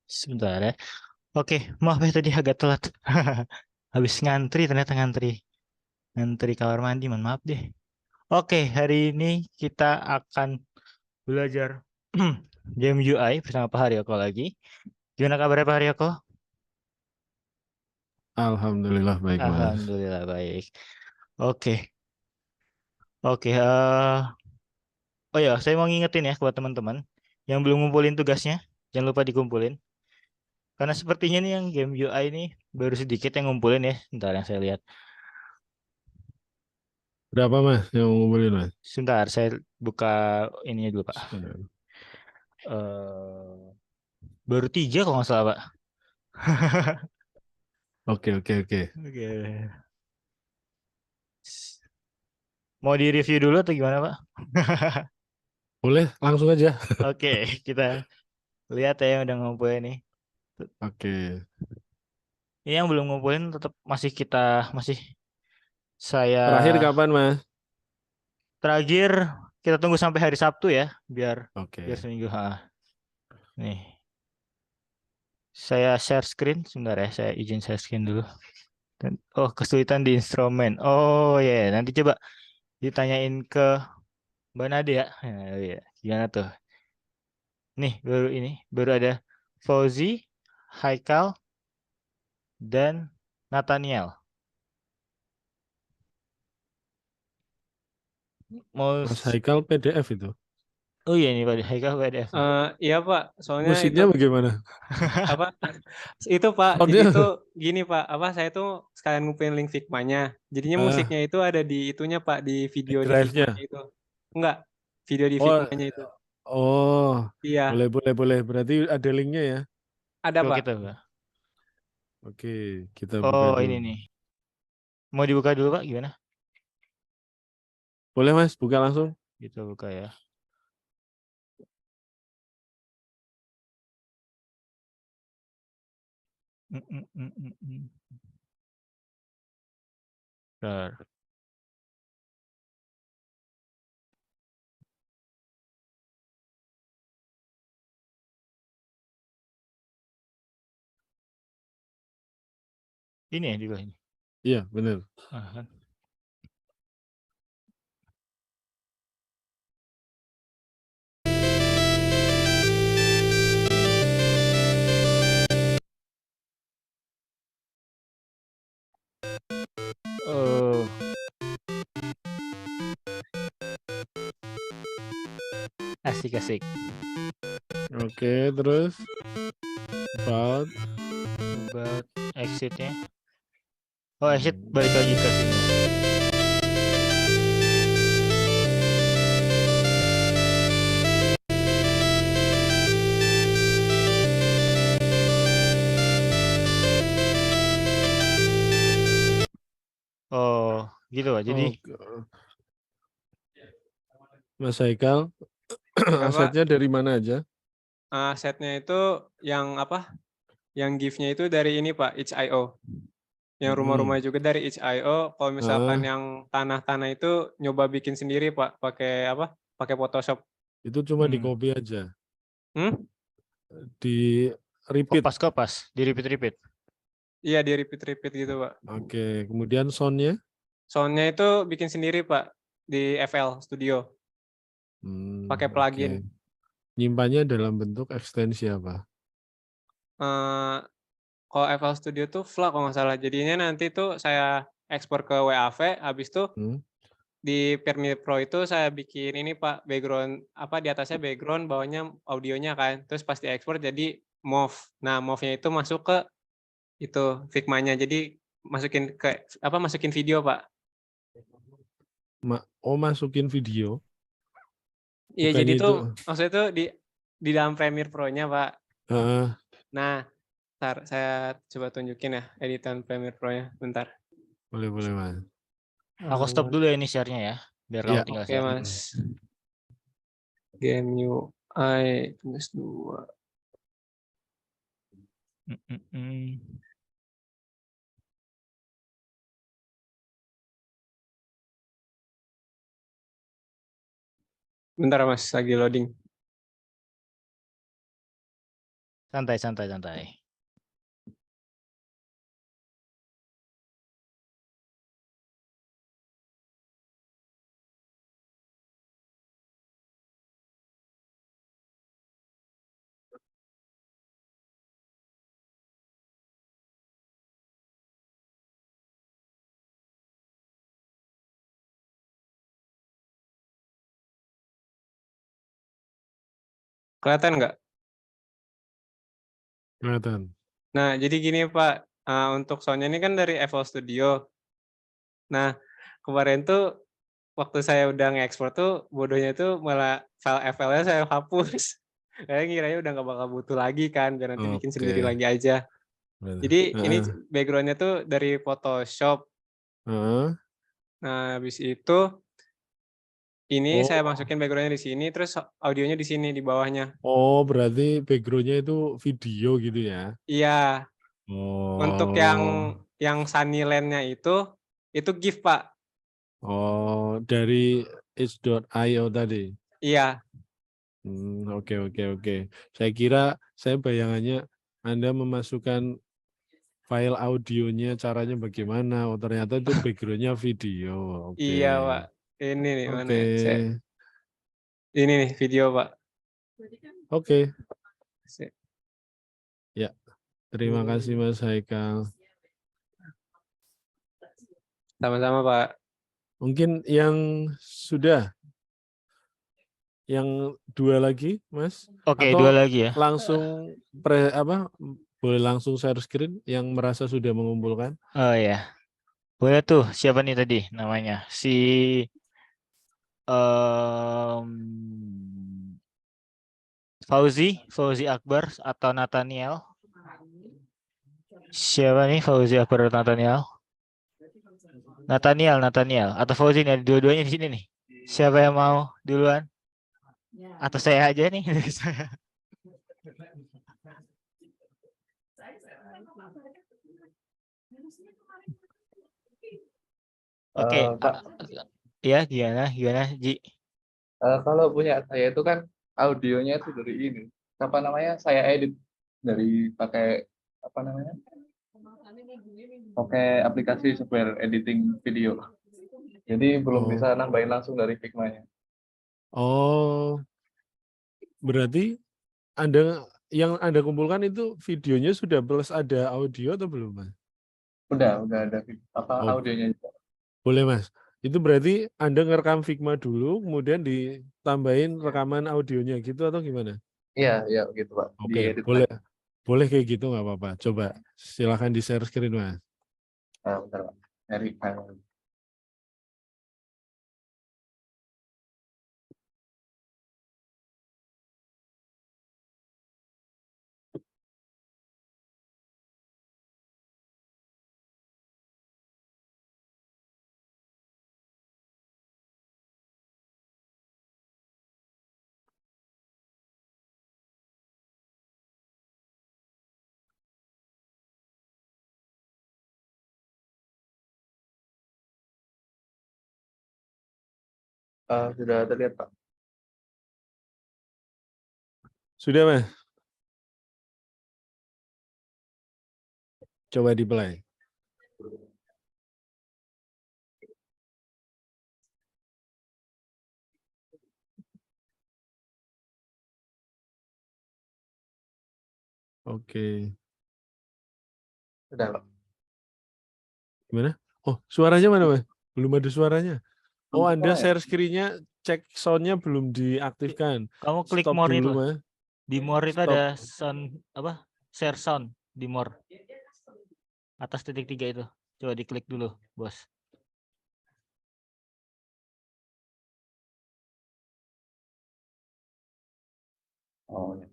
Sebentar ya. Oke, maaf ya tadi agak telat. Habis ngantri ternyata ngantri. Ngantri kamar mandi, mohon maaf deh. Oke, hari ini kita akan belajar game UI bersama Pak Haryoko lagi. Gimana kabarnya Pak Haryoko? Alhamdulillah baik Mas. Alhamdulillah baik. Oke, oke. Oh ya, saya mau ngingetin ya buat teman-teman yang belum ngumpulin tugasnya, jangan lupa dikumpulin. Karena sepertinya nih yang game UI ini baru sedikit yang ngumpulin ya. Bentar yang saya lihat. Berapa Mas yang ngumpulin Mas? Sebentar, saya buka ininya dulu Pak. Se- eh Baru 3 kalau nggak salah Pak. Oke oke oke. Oke. Mau di review dulu atau gimana Pak? Boleh langsung aja. Oke, kita lihat ya yang udah ngumpulin nih. Oke. Ini yang belum ngumpulin tetap masih saya Terakhir kapan Mas? terakhir kita tunggu sampai hari Sabtu ya, biar biar Oke. seminggu. Nih, saya share screen sebentar ya, saya izin share screen dulu. Oh, kesulitan di instrumen. Oh ya, nanti coba ditanyain ke Mbak Nade ya. Ya, gimana tuh? Nih, baru ada Fauzi, Haikal, dan Nathaniel. Mau Mas Haikal PDF itu. Oh iya nih Pak Haikal PDF nih. Iya Pak, soalnya itu Musiknya bagaimana? apa? Itu Pak, jadi itu Soundnya gini Pak, saya tuh sekalian ngumpulin link Figma-nya. Jadinya musiknya itu ada di itunya Pak, di di video di Figma-nya drive-nya. itu. Enggak, video di Oh Figma-nya itu. oh Iya, boleh boleh boleh. Berarti ada linknya ya. ada Coba Pak. kita buka. Oke kita buka Oh dulu. ini nih. Mau dibuka dulu Pak gimana? Boleh Mas buka langsung. Kita buka ya. Mm, mm, mm, mm, mm. Bentar. Ini ya juga ini. Iya benar. Ah, kan. Oh, asik asik. Oke terus about. Coba exitnya. Oh exit balik lagi ke sini. Oh gitu Pak. Jadi Oh Mas Haikal Ya Pak, asetnya dari mana aja? setnya itu yang apa? Yang GIF-nya itu dari ini Pak, itch.io. Yang rumah-rumah Mm-mm. juga dari itch.io. Kalau misalkan Ah, yang tanah-tanah itu nyoba bikin sendiri Pak, pakai apa? Pakai Photoshop. itu cuma di hmm, copy aja, Hmm? di repeat. kopas kopas, di repeat repeat. Iya, di repeat-repeat gitu Pak. Oke, kemudian soundnya. Soundnya itu bikin sendiri Pak di FL Studio pakai Oke. plugin. Nyimpannya dalam bentuk ekstensi apa? Eh, Kalau FL Studio tuh FLAC kalau nggak salah. Jadinya nanti tuh saya ekspor ke WAV, habis itu Hmm? di Premiere Pro itu saya bikin ini Pak background apa di atasnya background, bawahnya audionya kan. Terus pas diekspor jadi MOV. Nah MOV-nya itu masuk ke itu Figma-nya. Jadi masukin video Pak. Oh, masukin video, Iya jadi bukannya tuh itu. maksudnya tuh di dalam Premiere Pro-nya Pak. Ah, Nah, ntar saya coba tunjukin ya editan Premiere Pro-nya, bentar. boleh boleh mas. Aku stop Eee, dulu ya ini share-nya ya, biar kamu Ya. tinggal oke share. Mas, Game UI tugas 2. Mm, mm, mm. Bentar Mas, lagi loading. Santai, santai, santai. Kelihatan nggak? Kelihatan. Nah, jadi gini Pak, untuk soundnya ini kan dari FL Studio. Nah, kemarin tuh waktu saya udah nge-export tuh bodohnya tuh malah file FL-nya saya hapus. Saya ngiranya udah nggak bakal butuh lagi kan, biar nanti bikin sendiri Oke. lagi aja. Benar. Jadi ini Heeh. background-nya tuh dari Photoshop. Heeh. Nah, habis itu ini saya Oh, masukin background-nya di sini, terus audionya di sini di bawahnya. oh berarti background-nya itu video gitu ya? Iya, untuk Oh, yang Sunnyland-nya itu GIF Pak. oh dari H.io tadi. Iya. Oke, oke, oke. Saya kira saya bayangannya Anda memasukkan file audionya caranya bagaimana. Oh, ternyata itu background-nya video. Oke. Iya, Pak. Ini nih, mana Oke. ya, ini nih video, Pak. Oke. Se Ya, terima kasih Mas Haikal. Sama-sama, Pak. Mungkin yang sudah, yang dua lagi, Mas? Oke, Atau dua lagi ya. langsung boleh langsung share screen yang merasa sudah mengumpulkan? Oh ya, boleh tuh. Siapa nih tadi namanya? Si em, Fauzi Akbar atau Nathaniel? Siapa nih Fauzi Akbar atau Nathaniel? Nathaniel atau Fauzi nih? Ada dua-duanya di sini nih. Siapa yang mau duluan? Atau saya aja nih? Saya. Oke, Kak, ya gimana Ji? kalau punya saya itu kan audionya itu dari ini. Apa namanya? Saya edit dari pakai apa namanya? Pakai aplikasi software editing video. Jadi belum Oh, bisa nambahin langsung dari Figma-nya. oh, berarti Anda yang Anda kumpulkan itu videonya sudah plus ada audio atau belum, Mas? Udah ada apa Oh, audionya juga. boleh, Mas. Itu berarti Anda ngerekam Figma dulu, kemudian ditambahin rekaman audionya gitu atau gimana? Iya gitu Pak. Oke, Diedit boleh. lagi. Boleh kayak gitu nggak apa-apa. Coba silakan di share screen, Mas. Nah, bentar Pak. Nyari file. Sudah terlihat Pak. Sudah, Mas? Coba di play. Oke. Sudah Pak. Gimana? Oh, suaranya mana, Mas? Belum ada suaranya. Oh, Untuk Anda ya? share screen-nya, cek sound-nya belum diaktifkan. Kamu klik Stop more dulu, itu. Mas. Di more itu Stop. ada sound apa? Share sound di more. Atas titik 3 itu. Coba diklik dulu, Bos. Oh, ya.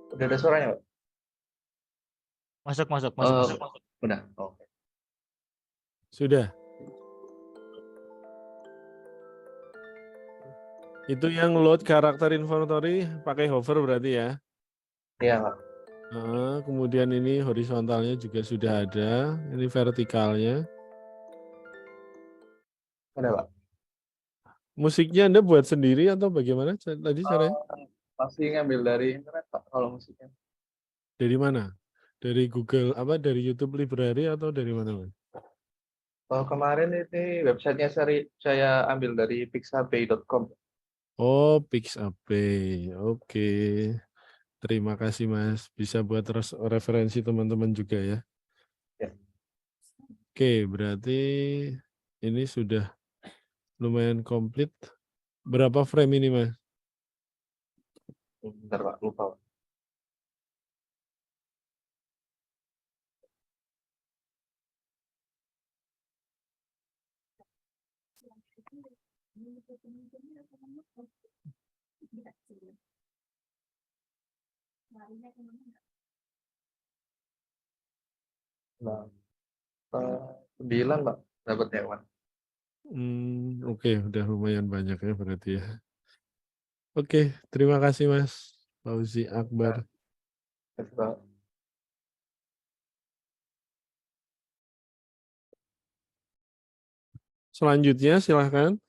Udah ada suaranya Pak? Masuk. Udah. Oke. Sudah. Itu yang load karakter inventory pakai hover berarti ya. Iya Pak. Kemudian ini horizontalnya juga sudah ada. Ini vertikalnya. Udah Pak. Musiknya Anda buat sendiri atau bagaimana tadi caranya? Masih ngambil dari internet Pak kalau musiknya. Dari mana? Dari Google apa dari YouTube Library atau dari mana, Mas? Kalau kemarin ini websitenya saya ambil dari pixabay.com. Oh, Pixabay. Oke. Terima kasih, Mas. Bisa buat referensi teman-teman juga ya. Ya. Oke, berarti ini sudah lumayan komplit. Berapa frame ini, Mas? Bentar Pak, lupa Pak. Nah, 9 Pak dapat hewan. Oke, udah lumayan banyak ya berarti ya. Oke, terima kasih Mas Fauzi Akbar. Pak. Selanjutnya silahkan.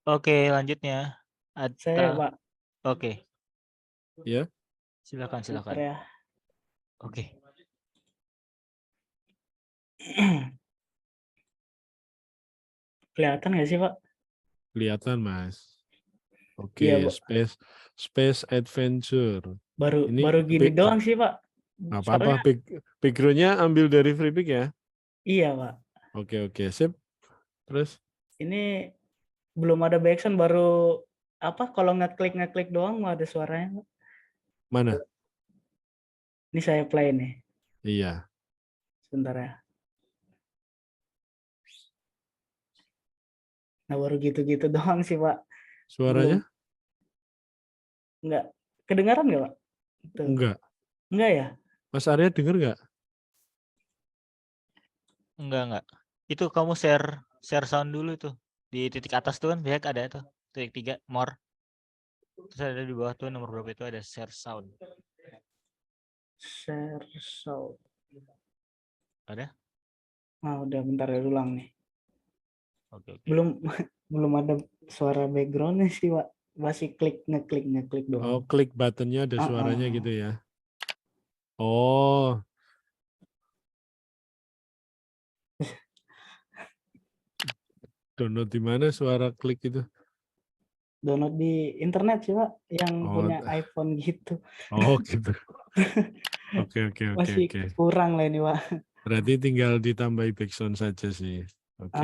Oke, lanjutnya. Saya, Ada. Pak. Oke, Ya, silakan. Bentar ya. Oke. Kelihatan nggak sih, Pak? kelihatan Mas. Oke, Iya, Pak. Space Adventure. Baru Ini gini doang sih, Pak. apa-apa Soalnya backgroundnya ambil dari FreePic ya? iya, Pak. Oke, sip. Terus Ini belum ada backsound, baru apa kalau ngeklik doang mau ada suaranya, Pak. mana? Ini saya play nih. Iya. Sebentar ya. Nah, baru gitu-gitu doang sih, Pak. Suaranya? Nggak kedengaran nggak, Pak? Tuh. Enggak ya? Mas Arya denger nggak? Enggak. Itu kamu share sound dulu tuh. Di titik atas tuh kan biasanya ada tuh. Titik 3 more. Terus ada di bawah tuh nomor berapa itu ada share sound. Share sound. Ada? Udah bentar ya, ulang nih. Oke. Belum ada suara backgroundnya sih, Pak. Masih ngeklik doang. Oh, klik buttonnya ada suaranya gitu ya. Oh. Download di mana suara klik itu? Download di internet sih, Pak, yang punya Oh. iPhone gitu. Oh gitu. Oke. Masih kurang lah ini, Pak. Berarti tinggal ditambahi backsound saja sih. Oke.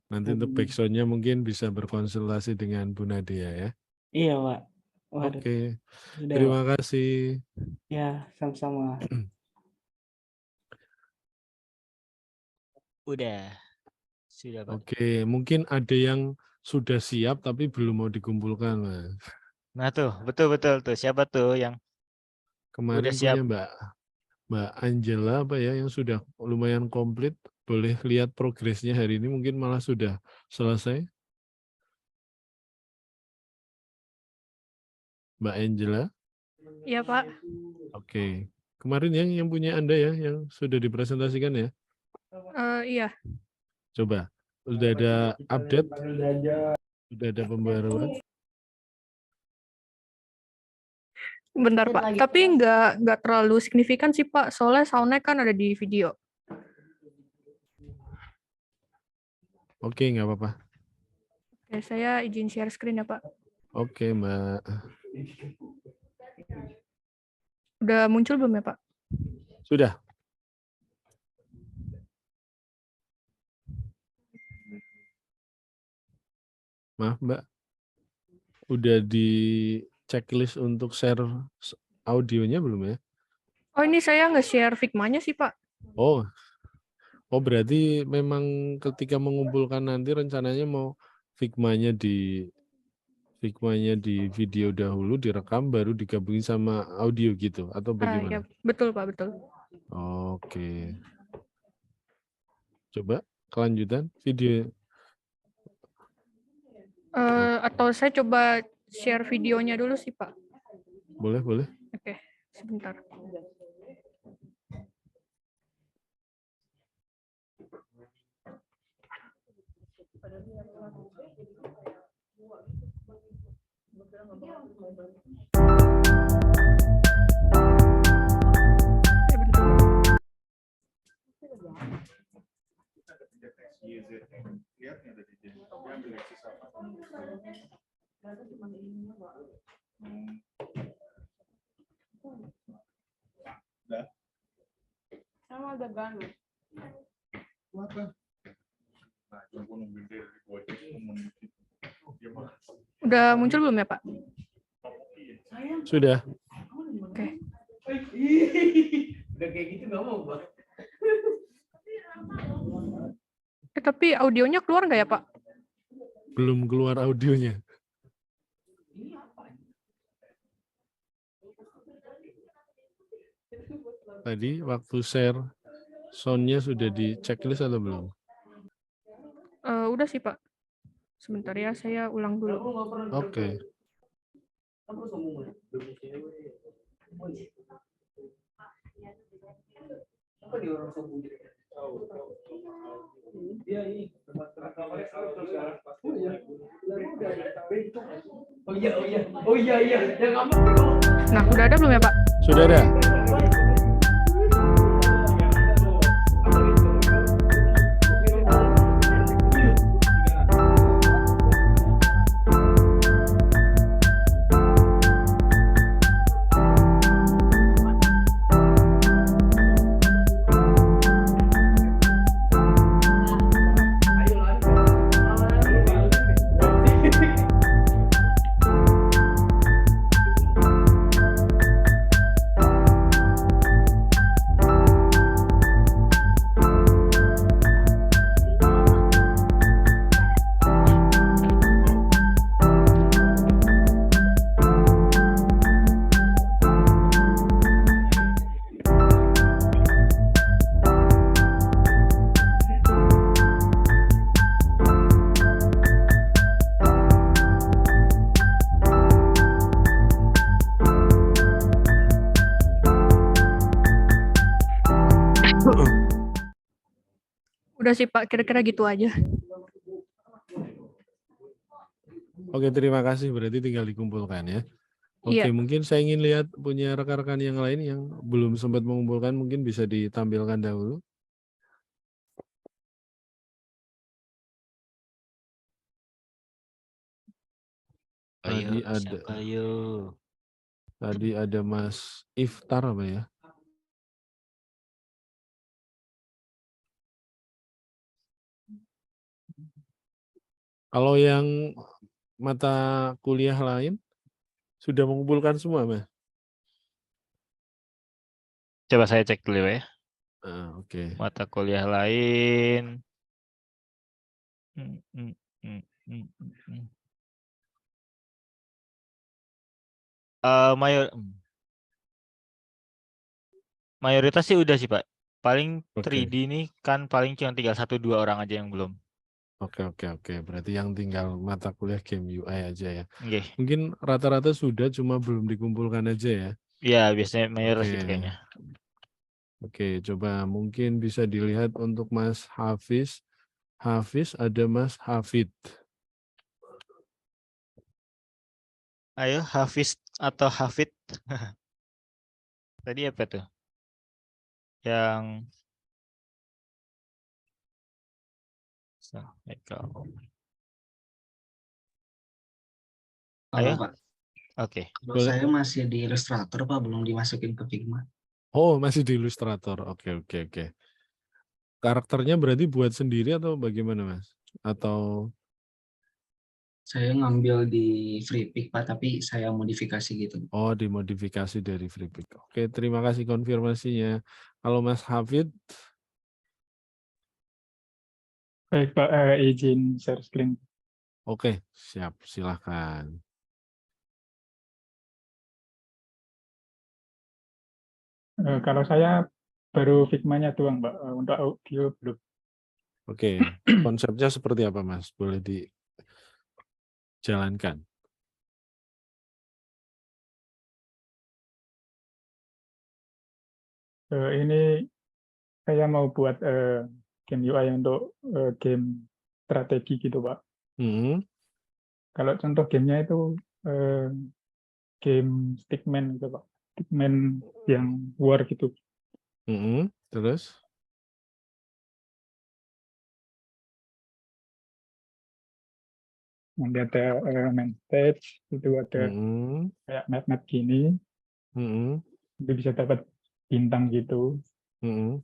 Nanti untuk backsoundnya mungkin bisa berkonsultasi dengan Bu Nadia ya. Iya, Pak. Waduh. Oke. Sudah, Terima Pak. kasih. Ya, sama-sama. Udah. Sudah, Pak. Oke, mungkin ada yang sudah siap tapi belum mau dikumpulkan, Mas. Nah tuh, betul tuh. Siapa tuh yang Kemarin udah siap? punya Mbak Angela apa ya yang sudah lumayan komplit. Boleh lihat progresnya hari ini mungkin malah sudah selesai. Mbak Angela. Iya, Pak. Oke. Kemarin yang punya Anda ya yang sudah dipresentasikan ya. Iya. Coba. Sudah ada update? Sudah ada pembaruan? Bentar, Pak. Tapi nggak terlalu signifikan sih, Pak. Soalnya sound-nya kan ada di video. Oke, nggak apa-apa. Oke, saya izin share screen ya, Pak. Oke, Mbak. Udah muncul belum ya, Pak? Sudah. Maaf, Mbak. Udah di checklist untuk share audionya belum ya? Oh, ini saya nge-share Figma-nya sih, Pak. Oh, berarti memang ketika mengumpulkan nanti rencananya mau Figma-nya di video dahulu, direkam, baru digabungin sama audio gitu, atau bagaimana? Ya, betul, Pak, betul. Oke. Coba kelanjutan video. Atau saya coba share videonya dulu sih, Pak. Boleh. Oke, sebentar. Ya, bentar. Udah muncul belum ya, Pak? Sudah. Oke. Udah kayak gitu nggak mau, Bang. Tapi audionya keluar nggak ya, Pak? Belum keluar audionya. Tadi waktu share sound-nya sudah di checklist atau belum? Udah sih, Pak. Sebentar ya, saya ulang dulu. Oke. Oh iya. Yang aman. Nah, udah ada belum ya, Pak? Sudah ada? Udah sih, Pak. Kira-kira gitu aja. Oke, terima kasih. Berarti tinggal dikumpulkan ya. Oke, Iya. mungkin saya ingin lihat punya rekan-rekan yang lain yang belum sempat mengumpulkan, mungkin bisa ditampilkan dahulu. Ayo, siapa yuk? Tadi ada Mas Iftar apa ya? Kalau yang mata kuliah lain sudah mengumpulkan semua, Mas? Coba saya cek dulu ya. Oke. Mata kuliah lain. Mayoritas sih udah sih, Pak. Paling Oke. 3D ini kan paling cuma tinggal 1-2 orang aja yang belum. Oke. Berarti yang tinggal mata kuliah game UI aja ya. Oke. Mungkin rata-rata sudah, cuma belum dikumpulkan aja ya. Iya, biasanya mayoritas Oke. gitu kayaknya. Oke, coba mungkin bisa dilihat untuk Mas Hafiz. Hafiz ada Mas Hafid. Ayo, Hafiz atau Hafid. Tadi apa tuh? Yang Halo ayo. Pak, Oke. kalau Boleh. saya masih di Illustrator Pak, belum dimasukin ke Figma. Oh, masih di Illustrator. Oke. Karakternya berarti buat sendiri atau bagaimana, Mas? Atau Saya ngambil di FreePik Pak, tapi saya modifikasi gitu. dimodifikasi dari FreePik. Oke, terima kasih konfirmasinya. Kalau Mas Hafid, Baik Pak, izin share screen. oke, siap, silakan. Kalau saya baru Figma-nya doang Pak, untuk audio belum. Oke, konsepnya seperti apa, Mas? Boleh dijalankan. Ini saya mau buat game UI untuk game strategi gitu Pak. Mm-mm. Kalau contoh gamenya itu game Stickman gitu Pak. Stickman yang war gitu. Mm-mm. Terus? Nanti ada main stage, itu ada Mm-mm. kayak map-map gini, Mm-mm. itu bisa dapat bintang gitu. Mm-mm.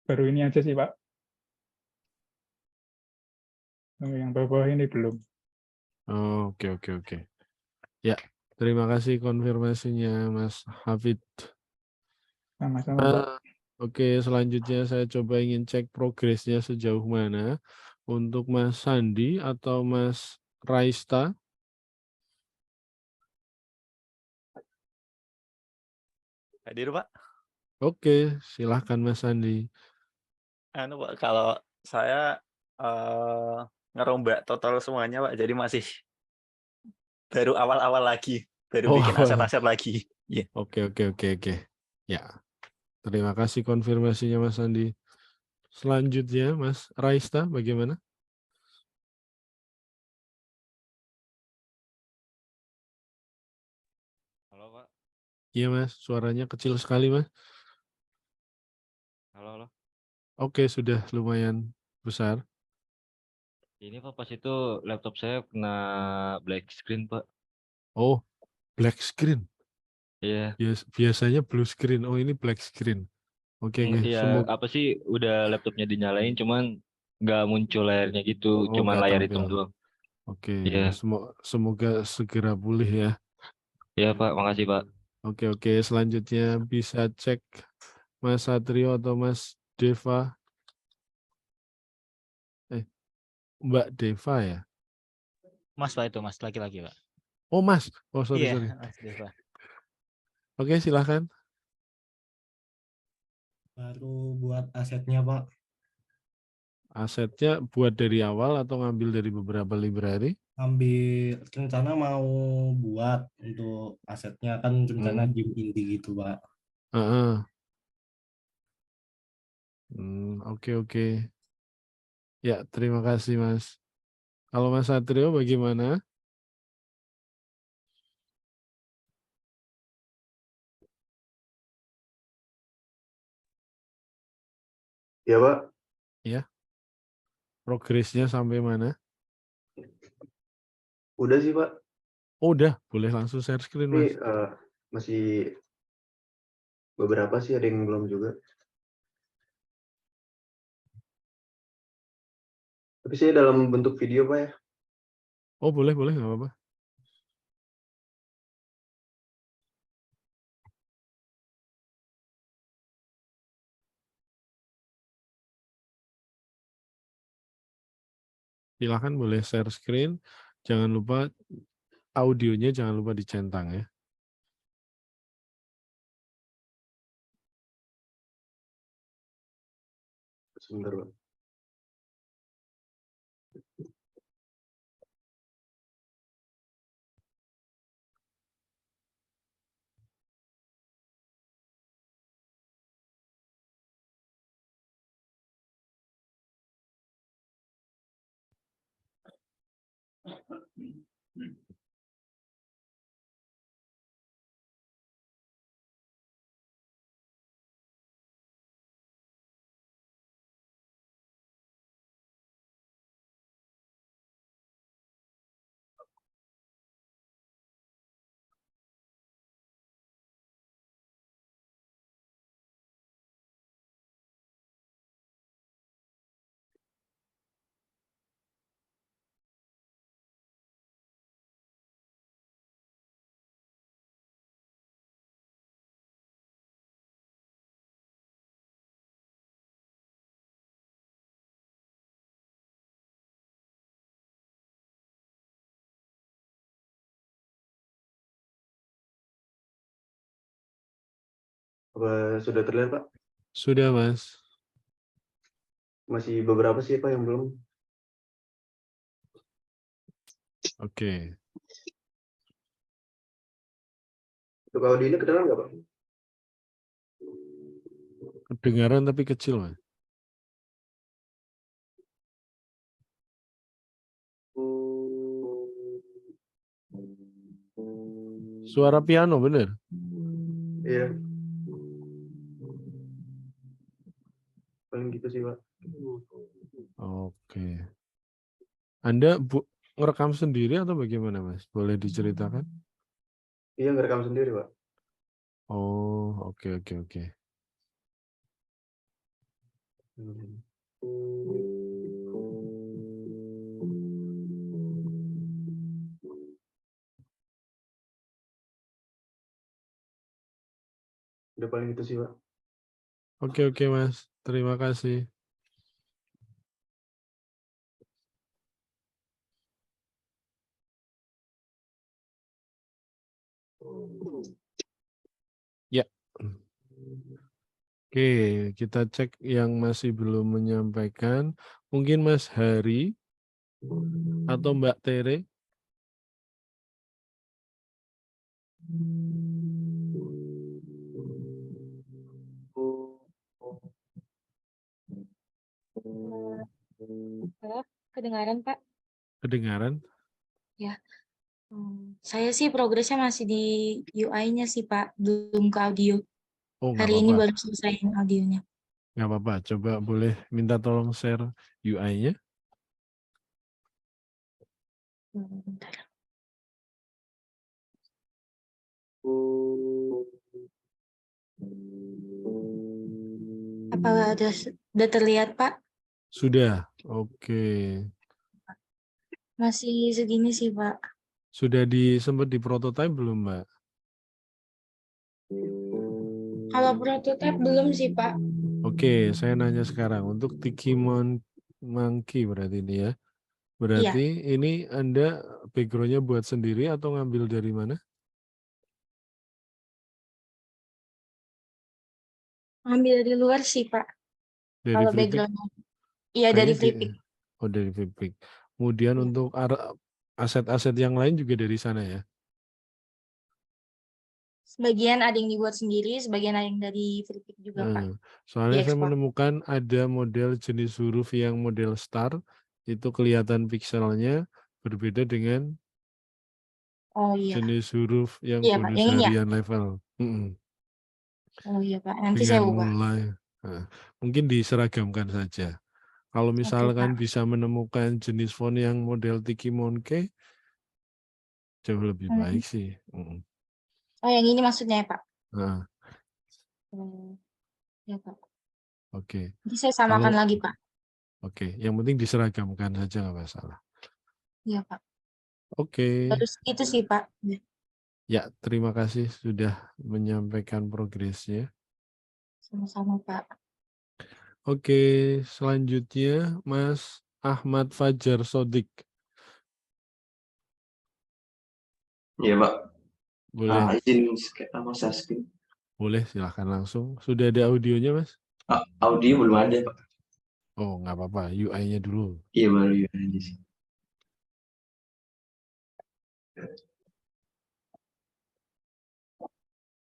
Baru ini aja sih Pak. Yang bawah ini belum. Oh, oke. Ya, terima kasih konfirmasinya Mas Hafid. Sama-sama Pak. Oke, selanjutnya saya coba ingin cek progresnya sejauh mana untuk Mas Sandi atau Mas Raista. Hadir Pak. Oke, silahkan Mas Sandi. Anu Pak, kalau saya ngerombak total semuanya Pak, jadi masih baru awal-awal lagi, baru Oh, bikin aset-aset lagi. Iya. oke. Ya, terima kasih konfirmasinya Mas Sandi. Selanjutnya Mas Raista, bagaimana? Halo Pak, Iya Mas, suaranya kecil sekali Mas. halo. Oke, sudah lumayan besar. Ini Pak, pas itu laptop saya kena black screen Pak. Oh, black screen. Iya, Biasanya blue screen. Oh, ini black screen. Oke. iya apa sih udah laptopnya dinyalain, cuman nggak muncul layarnya gitu, Oh, cuman nggak layar tampil. hitam doang. Oke, Iya, semoga segera pulih ya. iya Pak, makasih Pak. Oke. Selanjutnya bisa cek Mas Satrio atau Mas Deva. Mbak Deva ya? Mas Pak itu, Mas laki-laki Pak. Oh, Mas. Oh, sorry. Iya, Mas Deva. Oke, silahkan. Baru buat asetnya Pak. Asetnya buat dari awal atau ngambil dari beberapa library? Ambil rencana mau buat untuk asetnya kan rencana game indie gitu Pak. Oke. Ya, terima kasih Mas. Kalau Mas Satrio bagaimana? Ya Pak, Ya. Progresnya sampai mana? udah sih Pak, Oh, udah, boleh langsung share screen tapi Mas. masih beberapa sih ada yang belum juga. Tapi saya dalam bentuk video Pak ya. Oh, boleh, nggak apa-apa. Silahkan boleh share screen. Jangan lupa audionya jangan lupa dicentang ya. Sebentar Pak. Apa sudah terlihat Pak? Sudah Mas. Masih beberapa sih Pak yang belum. Oke. Untuk audionya kedengaran nggak Pak? Kedengaran tapi kecil Mas. Suara piano bener? Iya. Paling gitu sih, Pak. Oke. Anda ngerekam sendiri atau bagaimana, Mas? Boleh diceritakan? Iya, ngerekam sendiri, Pak. Oh, oke. Udah paling gitu sih, Pak. Oke, Mas. Terima kasih. Ya. Oke, kita cek yang masih belum menyampaikan. Mungkin Mas Hari atau Mbak Tere. Halo, kedengaran Pak? Kedengaran? Ya, saya sih progresnya masih di UI-nya sih Pak, belum ke audio. Oh, nggak Hari ini apa-apa. baru selesaiin audionya. Nggak apa-apa. Coba boleh minta tolong share UI-nya. Bentar. Apa udah terlihat Pak? Sudah. Oke. Masih segini sih Pak. Sudah sempat di prototype belum, Mbak? Kalau prototype belum sih Pak. Oke, saya nanya sekarang. Untuk Tiki Monkey berarti ini ya. Berarti ini Anda background-nya buat sendiri atau ngambil dari mana? Ambil dari luar sih Pak. Dari Kalau Flippic? background-nya. Iya dari Kayaknya Flippic. Oh, dari Flippic. Kemudian untuk aset-aset yang lain juga dari sana ya? Sebagian ada yang dibuat sendiri, sebagian ada yang dari Flippic juga Pak. Soalnya saya Diekspor. menemukan ada model jenis huruf yang model star, itu kelihatan pikselnya berbeda dengan Oh iya. jenis huruf yang Iya Pak, tulis yang ini ya? harian level. Oh iya Pak, nanti Dengan saya ubah. mulai, mungkin diseragamkan saja. Kalau misalkan Pak. bisa menemukan jenis font yang model Tiki Monkey, jauh lebih baik sih. Oh yang ini maksudnya ya Pak? Nah, Ya Pak. oke. Nanti saya samakan lagi Pak. Oke, yang penting diseragamkan saja nggak masalah. Iya Pak. Oke. Baru segitu sih Pak. Ya, terima kasih sudah menyampaikan progresnya. Sama-sama Pak. Oke, selanjutnya Mas Ahmad Fajar Sodik. Iya, Pak. Boleh. Izin sama share screen. Boleh, silahkan langsung. Sudah ada audionya, Mas? Audio belum ada, Pak. Oh, nggak apa-apa. UI-nya dulu. Iya, baru UI aja sih.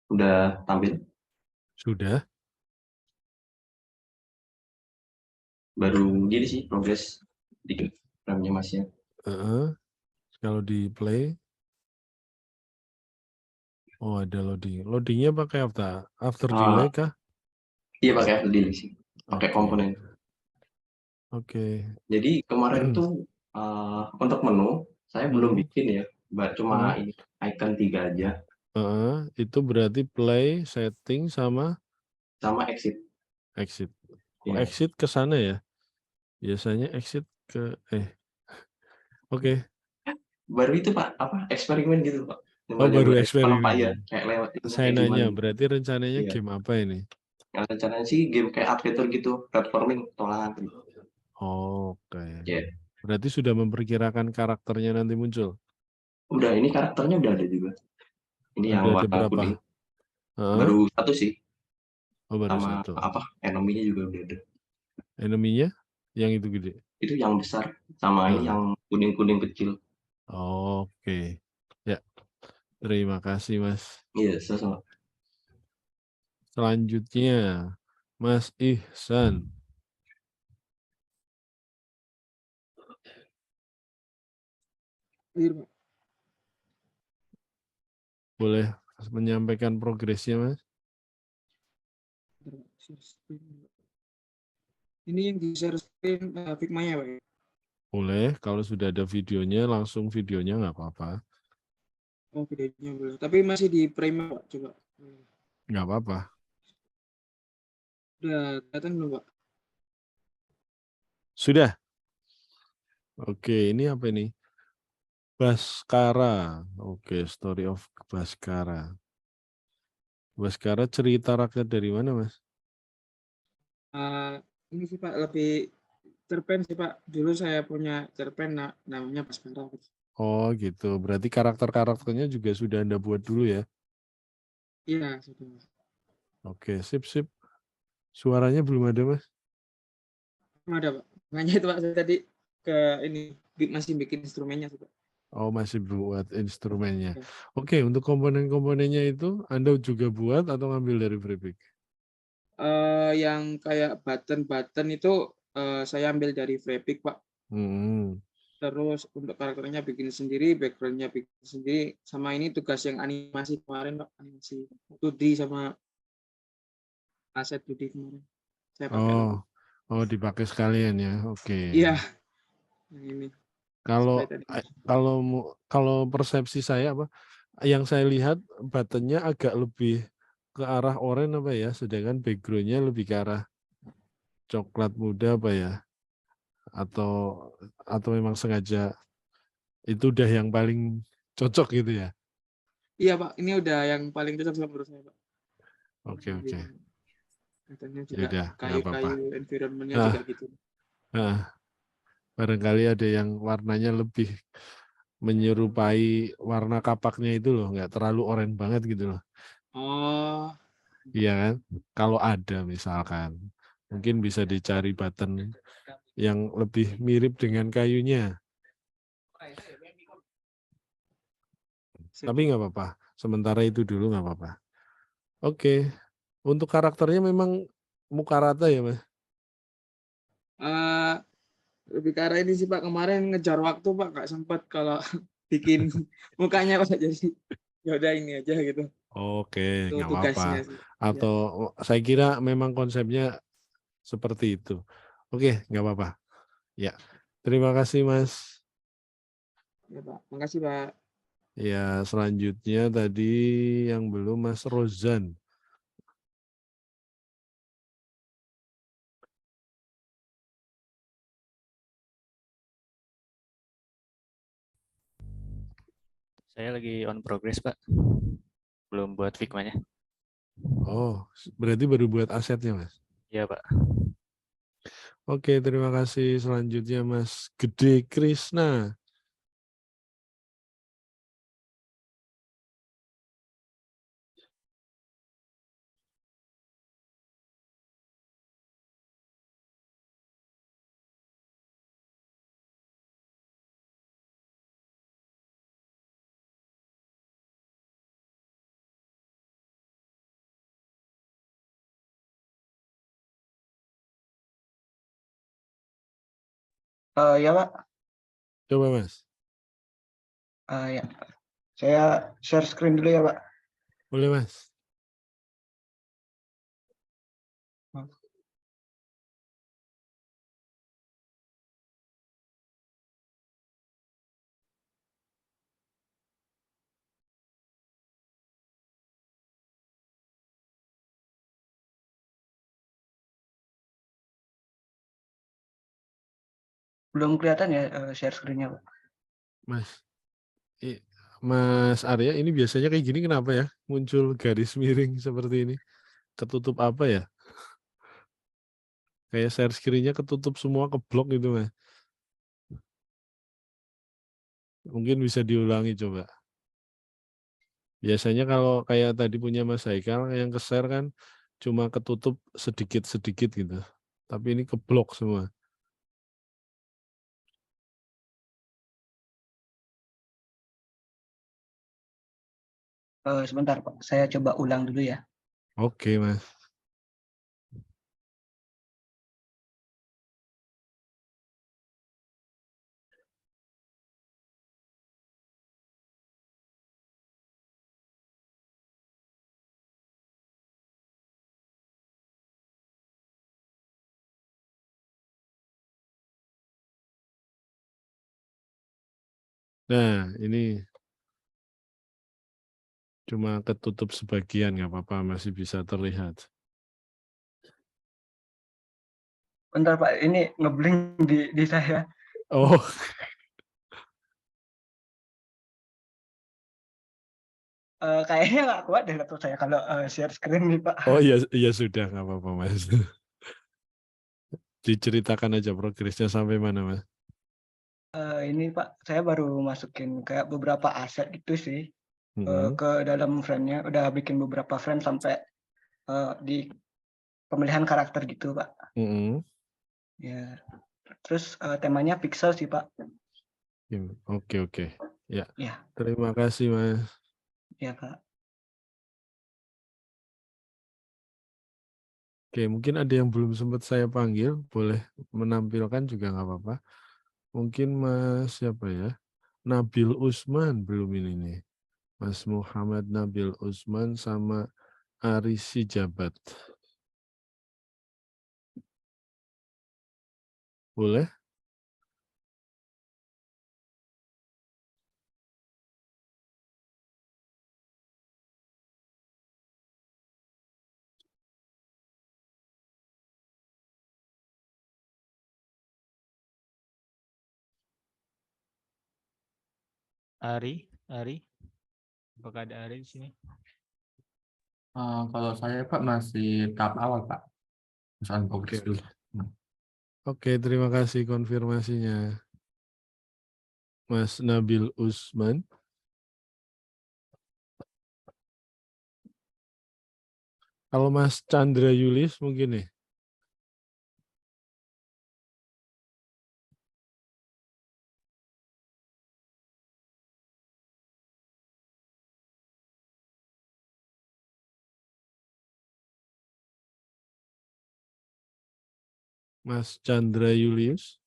Udah tampil? Sudah. Baru gini sih progres dikit RAM-nya Masnya. Kalau di play. Oh, ada loading. Loadingnya pakai apa? After delay kah? Iya, pakai after delay sih. Pakai komponen. Oke. Jadi kemarin tuh untuk menu saya belum bikin ya, cuma ini icon 3 aja. Itu berarti play, setting sama exit. Exit. Yeah. Exit ke sana ya? Biasanya exit ke Oke. Baru itu Pak, eksperimen gitu Pak. Oh, baru eksperimen. Kayak lewat Saya nanya, berarti rencananya game apa ini? Rencananya sih game kayak adventure gitu, platforming, petualangan gitu. Oke. Berarti sudah memperkirakan karakternya nanti muncul? Udah, ini karakternya udah ada juga. Ini yang warna kuning. Baru satu sih. Oh, baru sama satu. Enemy-nya juga udah ada. Enemy-nya? Yang itu gede? Itu yang besar, sama ini yang kuning-kuning kecil. Oke. Ya. Terima kasih, Mas. Iya, sama. Selanjutnya, Mas Ihsan. Boleh menyampaikan progresnya, Mas? Ini yang di share screen Figma-nya, Pak. Boleh, kalau sudah ada videonya, langsung videonya nggak apa-apa. Oh, videonya boleh. Tapi masih di frame, Pak. Coba. Nggak apa-apa. Udah kelihatan belum, Pak? Sudah? Oke, ini apa ini? Baskara. Oke, Story of Baskara. Baskara cerita rakyat dari mana, Mas? Ini sih, Pak, lebih cerpen sih, Pak. Dulu saya punya cerpen namanya Baskara. Oh gitu, berarti karakter-karakternya juga sudah Anda buat dulu ya? Iya, sudah. Oke, sip. Suaranya belum ada, Mas? Belum ada, Pak. Makanya itu, Pak, saya tadi ke ini masih bikin instrumennya sih, Pak. Oh, masih buat instrumennya. Ya. Oke, untuk komponen-komponennya itu Anda juga buat atau ngambil dari Freepik? Yang kayak button itu saya ambil dari Freepik, Pak. Terus untuk karakternya bikin sendiri, backgroundnya bikin sendiri, sama ini tugas yang animasi kemarin, Pak, animasi 2D sama aset 2D kemarin. Saya pakai lagi. Oh, dipakai sekalian ya. Oke. Iya. Yang ini. Kalau persepsi saya apa? Yang saya lihat buttonnya agak lebih ke arah oranye apa ya, sedangkan backgroundnya lebih ke arah coklat muda apa ya? Atau memang sengaja itu udah yang paling cocok gitu ya? Iya, Pak, ini udah yang paling cocok sama menurut saya, Pak. Oke. Katanya juga Yaudah, nggak apa-apa. kayu-kayu environment-nya juga gitu. Barangkali ada yang warnanya lebih menyerupai warna kapaknya itu loh, nggak terlalu oranye banget gitu loh. Oh. Iya kan? Kalau ada misalkan, mungkin bisa dicari button yang lebih mirip dengan kayunya. Tapi nggak apa-apa, sementara itu dulu nggak apa-apa. Oke, untuk karakternya memang muka rata ya, Mas? Lebih ke arah ini sih, Pak, kemarin ngejar waktu, Pak, nggak sempat kalau bikin mukanya, Pak, jadi ya udah ini aja gitu. Oke, Itu nggak apa-apa. tugasnya sih. Atau saya kira memang konsepnya seperti itu. Oke, nggak apa-apa. Ya, terima kasih, Mas. Ya, Pak. Makasih, Pak. Ya, selanjutnya tadi yang belum Mas Rozan. Saya lagi on progress, Pak. Belum buat Figma-nya. Oh, berarti baru buat asetnya, Mas? Iya, Pak. Oke, terima kasih. Selanjutnya Mas Gede Krisna. Ya, Pak. Coba, Mas. Ya. Saya share screen dulu ya, Pak. Boleh, Mas. Belum kelihatan ya share screen-nya, Pak. Mas Arya, ini biasanya kayak gini kenapa ya? Muncul garis miring seperti ini. Ketutup apa ya? Kayak share screen-nya ketutup semua, keblok gitu, Mas. Mungkin bisa diulangi coba. Biasanya kalau kayak tadi punya Mas Haikal, yang ke-share kan cuma ketutup sedikit-sedikit gitu. Tapi ini keblok semua. Sebentar, Pak. Saya coba ulang dulu ya. Oke, Mas. Nah, ini cuma ketutup sebagian, nggak apa-apa, masih bisa terlihat. Bentar Pak, ini ngeblink di saya. Oh, Kayaknya nggak kuat deh laptop saya kalau share screen nih Pak. oh iya, iya sudah, nggak apa-apa Mas. Diceritakan aja progresnya sampai mana Mas? Ini Pak, saya baru masukin kayak beberapa aset gitu sih Mm-mm. ke dalam frame-nya. Udah bikin beberapa frame sampai di pemilihan karakter gitu Pak. Mm-mm. Ya, terus temanya pixel sih Pak. Oke. Ya, Ya, terima kasih Mas. ya Kak. Oke, mungkin ada yang belum sempat saya panggil, boleh menampilkan juga nggak apa-apa. Mungkin Mas siapa ya? Nabil Usman belum ini nih. Mas Muhammad Nabil Usman sama Aris Sijabat. Boleh? Ari, apakah ada Ari di sini? Kalau saya Pak masih tahap awal Pak, misalnya Oke. progres dulu. Oke, terima kasih konfirmasinya. Mas Nabil Usman. Kalau Mas Chandra Yulis mungkin nih. Mas Chandra Yulius.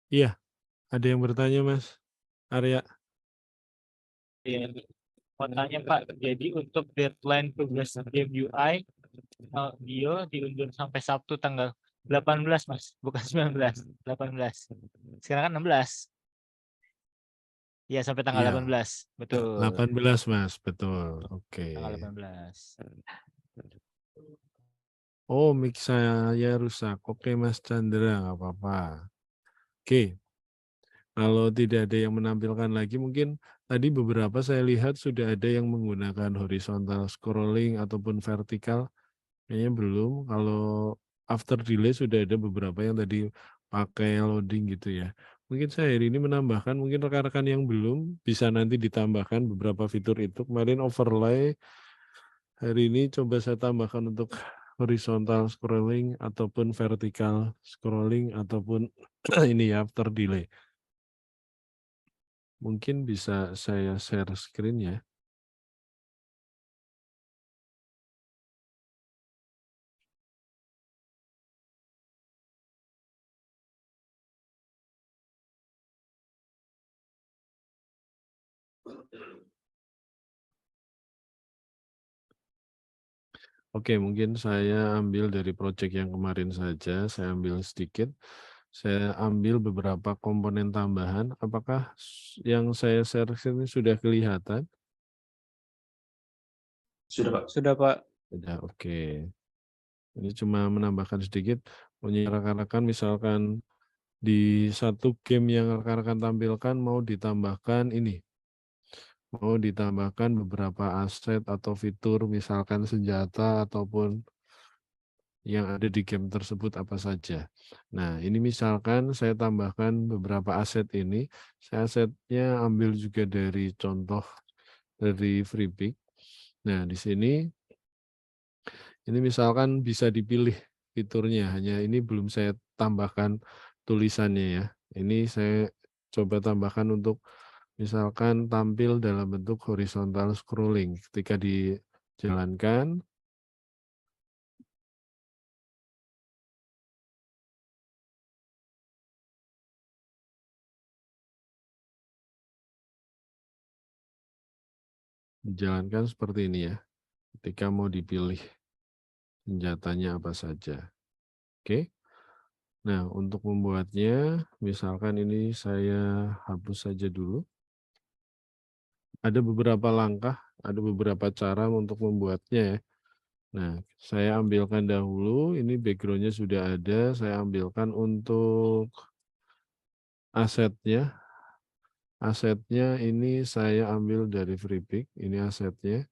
Iya, ada yang bertanya Mas Arya. Iya. Mau tanya Pak, jadi untuk deadline tugas game UI Bio diundur sampai Sabtu tanggal 18 Mas, bukan 19, 18. Sekarang kan 16. Iya, sampai tanggal Iya, 18. Betul. 18 Mas, betul. Oke. Tanggal 18. Oh, mic saya rusak. Oke Mas Chandra, nggak apa-apa. Oke, kalau tidak ada yang menampilkan lagi, mungkin tadi beberapa saya lihat sudah ada yang menggunakan horizontal scrolling ataupun vertikal. Kayaknya belum. Kalau after delay sudah ada beberapa yang tadi pakai loading gitu ya. Mungkin saya hari ini menambahkan, mungkin rekan-rekan yang belum bisa nanti ditambahkan beberapa fitur itu. Kemarin overlay, hari ini coba saya tambahkan untuk horizontal scrolling ataupun vertical scrolling ataupun ini ya after delay. Mungkin bisa saya share screen ya. Oke, mungkin saya ambil dari project yang kemarin saja, saya ambil sedikit. Saya ambil beberapa komponen tambahan. Apakah yang saya share ini sudah kelihatan? Sudah Pak. Sudah Pak. Sudah, oke. Ini cuma menambahkan sedikit. Punya rekan-rekan misalkan di satu game yang rekan-rekan tampilkan mau ditambahkan ini. Mau ditambahkan beberapa aset atau fitur misalkan senjata ataupun yang ada di game tersebut apa saja. Nah, ini misalkan saya tambahkan beberapa aset ini. Saya asetnya ambil juga dari contoh dari FreePic. Nah, di sini ini misalkan bisa dipilih fiturnya. Hanya ini belum saya tambahkan tulisannya ya. Ini saya coba tambahkan untuk misalkan tampil dalam bentuk horizontal scrolling. Ketika dijalankan, Dijalankan seperti ini ya. Ketika mau dipilih senjatanya apa saja. Oke. Nah, untuk membuatnya, misalkan ini saya hapus saja dulu. Ada beberapa langkah, ada beberapa cara untuk membuatnya ya. Nah, saya ambilkan dahulu, ini background-nya sudah ada, saya ambilkan untuk asetnya. Asetnya ini saya ambil dari FreePic, ini asetnya.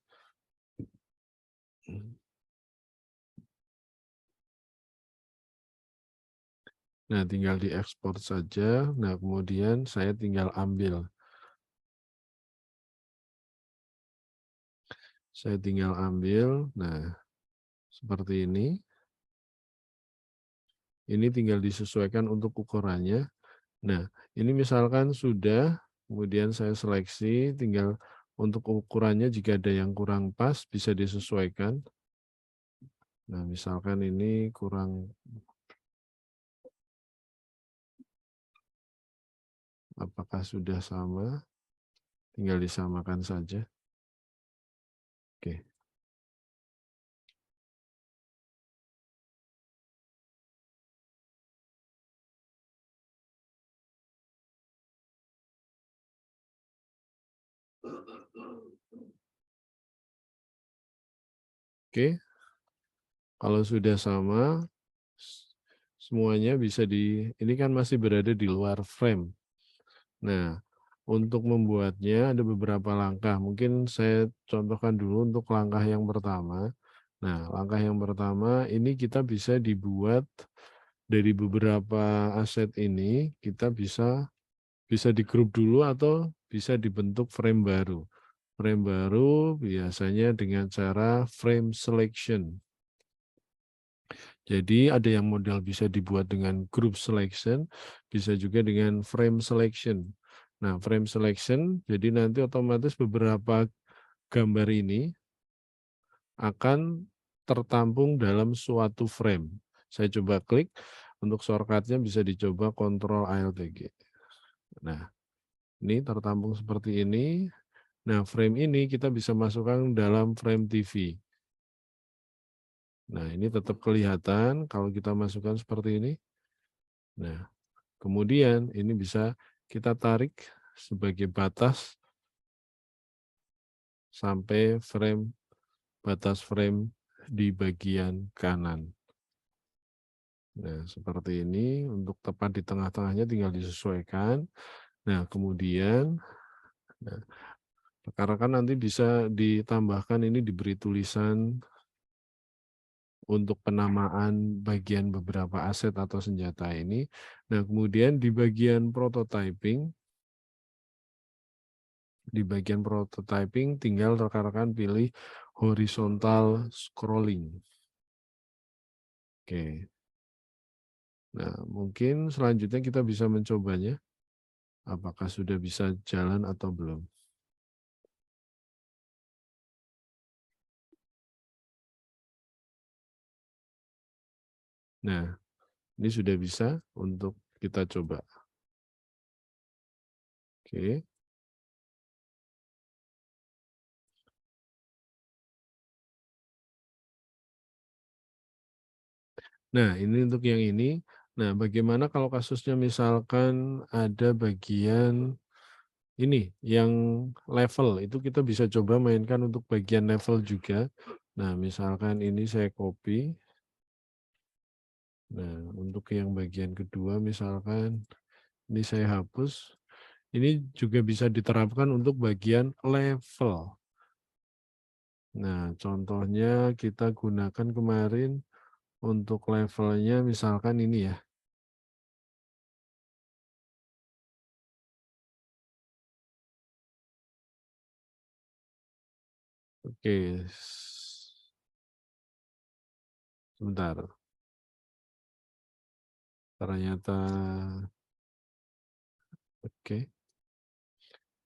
Nah, tinggal diekspor saja. Nah, kemudian saya tinggal ambil. Saya tinggal ambil. Nah, seperti ini. Ini tinggal disesuaikan untuk ukurannya. Nah, ini misalkan sudah, kemudian saya seleksi, tinggal untuk ukurannya jika ada yang kurang pas, bisa disesuaikan. Nah, misalkan ini kurang, apakah sudah sama? Tinggal disamakan saja. Oke. Oke. Kalau sudah sama, semuanya bisa ini kan masih berada di luar frame. Nah, untuk membuatnya ada beberapa langkah. Mungkin saya contohkan dulu untuk langkah yang pertama. Nah, langkah yang pertama ini kita bisa dibuat dari beberapa aset ini, kita bisa di grup dulu atau bisa dibentuk frame baru. Frame baru biasanya dengan cara frame selection. Jadi ada yang model bisa dibuat dengan group selection, bisa juga dengan frame selection. Nah, frame selection, jadi nanti otomatis beberapa gambar ini akan tertampung dalam suatu frame. Saya coba klik, untuk shortcut-nya bisa dicoba Ctrl-Alt-G. Nah, ini tertampung seperti ini. Nah, frame ini kita bisa masukkan dalam frame TV. Nah, ini tetap kelihatan kalau kita masukkan seperti ini. Nah, kemudian ini bisa kita tarik sebagai batas sampai batas frame di bagian kanan. Nah, seperti ini untuk tepat di tengah-tengahnya tinggal disesuaikan. Nah, kemudian karena kan nanti bisa ditambahkan ini diberi tulisan untuk penamaan bagian beberapa aset atau senjata ini. Nah, kemudian di bagian prototyping, tinggal rekan-rekan pilih horizontal scrolling. Oke. Nah, mungkin selanjutnya kita bisa mencobanya. Apakah sudah bisa jalan atau belum? Nah, ini sudah bisa untuk kita coba. Oke. Nah, ini untuk yang ini. Nah, bagaimana kalau kasusnya misalkan ada bagian ini yang level, itu kita bisa coba mainkan untuk bagian level juga. Nah, misalkan ini saya copy. Nah, untuk yang bagian kedua misalkan ini saya hapus. Ini juga bisa diterapkan untuk bagian level. Nah, contohnya kita gunakan kemarin untuk levelnya misalkan ini ya. Oke. Sebentar. Ternyata oke.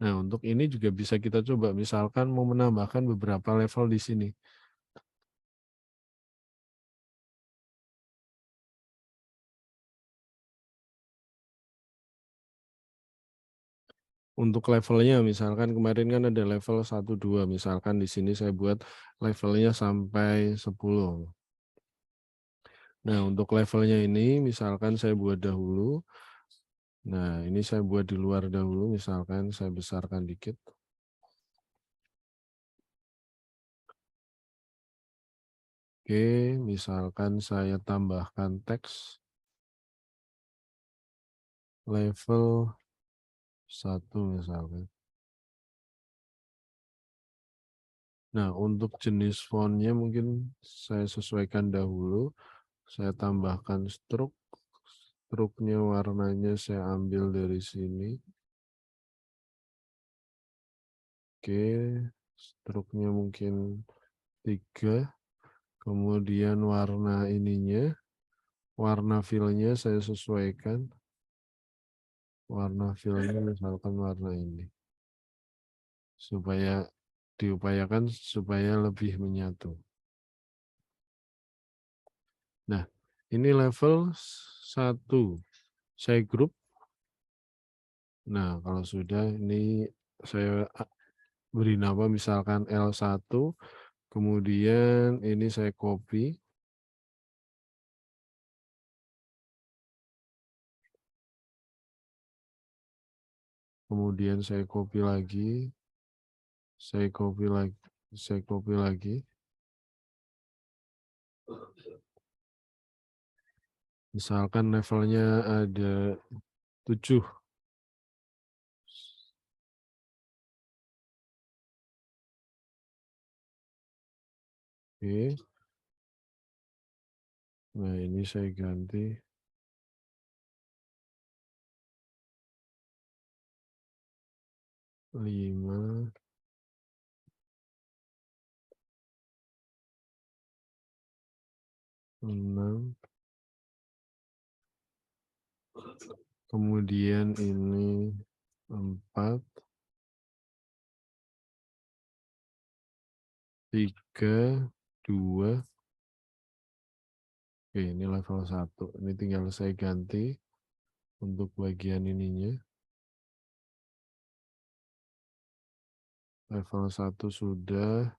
Nah, untuk ini juga bisa kita coba misalkan mau menambahkan beberapa level di sini. untuk levelnya, misalkan kemarin kan ada level 1, 2, misalkan di sini saya buat levelnya sampai 10. Nah, untuk levelnya ini misalkan saya buat dahulu. Nah, ini saya buat di luar dahulu, misalkan saya besarkan dikit. Oke, misalkan saya tambahkan teks level 1 misalkan. Nah, untuk jenis fontnya mungkin saya sesuaikan dahulu. Saya tambahkan stroke. Stroke-nya warnanya saya ambil dari sini. Oke, stroke-nya mungkin 3. Kemudian warna ininya, warna fill-nya saya sesuaikan. Warna fill-nya misalkan warna ini. Supaya diupayakan supaya lebih menyatu. Nah, ini level 1. Saya grup. Nah, kalau sudah ini saya beri nama misalkan L1. Kemudian ini saya copy. Kemudian saya copy lagi. Saya copy lagi. Saya copy lagi. Misalkan levelnya ada 7. Oke. Nah, ini saya ganti. Lima. 6. Kemudian ini 4. 3, 2. Oke, ini level 1. Ini tinggal saya ganti untuk bagian ininya. Level 1 sudah.